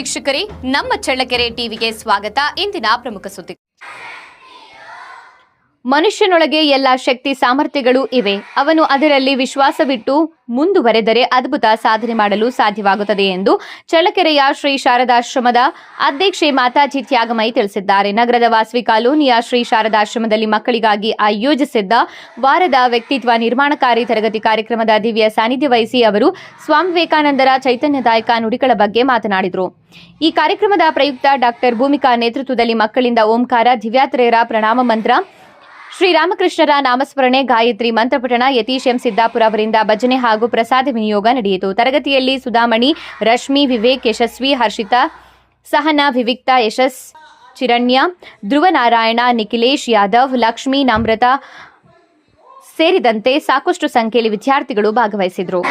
ವೀಕ್ಷಕರೇ, ನಮ್ಮ ಚಳ್ಳಕೆರೆ ಟಿವಿಗೆ ಸ್ವಾಗತ. ಇಂದಿನ ಪ್ರಮುಖ ಸುದ್ದಿ. ಮನುಷ್ಯನೊಳಗೆ ಎಲ್ಲ ಶಕ್ತಿ ಸಾಮರ್ಥ್ಯಗಳು ಇವೆ. ಅವನು ಅದರಲ್ಲಿ ವಿಶ್ವಾಸವಿಟ್ಟು ಮುಂದುವರೆದರೆ ಅದ್ಭುತ ಸಾಧನೆ ಮಾಡಲು ಸಾಧ್ಯವಾಗುತ್ತದೆ ಎಂದು ಚಳ್ಳಕೆರೆಯ ಶ್ರೀ ಶಾರದಾಶ್ರಮದ ಅಧ್ಯಕ್ಷೆ ಮಾತಾಜಿ ತ್ಯಾಗಮಯಿ ತಿಳಿಸಿದ್ದಾರೆ. ನಗರದ ವಾಸವಿ ಕಾಲೋನಿಯ ಶ್ರೀ ಶಾರದಾಶ್ರಮದಲ್ಲಿ ಮಕ್ಕಳಿಗಾಗಿ ಆಯೋಜಿಸಿದ್ದ ವಾರದ ವ್ಯಕ್ತಿತ್ವ ನಿರ್ಮಾಣಕಾರಿ ತರಗತಿ ಕಾರ್ಯಕ್ರಮದ ದಿವ್ಯ ಸಾನ್ನಿಧ್ಯ ವಹಿಸಿ ಅವರು ಸ್ವಾಮಿ ವಿವೇಕಾನಂದರ ಚೈತನ್ಯದಾಯಕ ನುಡಿಗಳ ಬಗ್ಗೆ ಮಾತನಾಡಿದರು. ಈ ಕಾರ್ಯಕ್ರಮದ ಪ್ರಯುಕ್ತ ಡಾಕ್ಟರ್ ಭೂಮಿಕಾ ನೇತೃತ್ವದಲ್ಲಿ ಮಕ್ಕಳಿಂದ ಓಂಕಾರ, ದಿವ್ಯಾತ್ರೇಯರ ಪ್ರಣಾಮ ಮಂತ್ರ, ಶ್ರೀರಾಮಕೃಷ್ಣರ ನಾಮಸ್ಮರಣೆ, ಗಾಯತ್ರಿ ಮಂತ್ರಪಠಣ, ಯತೀಶ್ ಎಂ ಸಿದ್ದಾಪುರ ಅವರಿಂದ ಭಜನೆ ಹಾಗೂ ಪ್ರಸಾದ ವಿನಿಯೋಗ ನಡೆಯಿತು. ತರಗತಿಯಲ್ಲಿ ಸುಧಾಮಣಿ, ರಶ್ಮಿ, ವಿವೇಕ್, ಯಶಸ್ವಿ, ಹರ್ಷಿತಾ, ಸಹನಾ, ವಿವಿಕ್ತಾ, ಯಶಸ್, ಚಿರಣ್ಯ, ಧ್ರುವನಾರಾಯಣ, ನಿಖಿಲೇಶ್ ಯಾದವ್, ಲಕ್ಷ್ಮಿ, ನಮ್ರತಾ ಸೇರಿದಂತೆ ಸಾಕಷ್ಟು ಸಂಖ್ಯೆಯಲ್ಲಿ ವಿದ್ಯಾರ್ಥಿಗಳು ಭಾಗವಹಿಸಿದರು.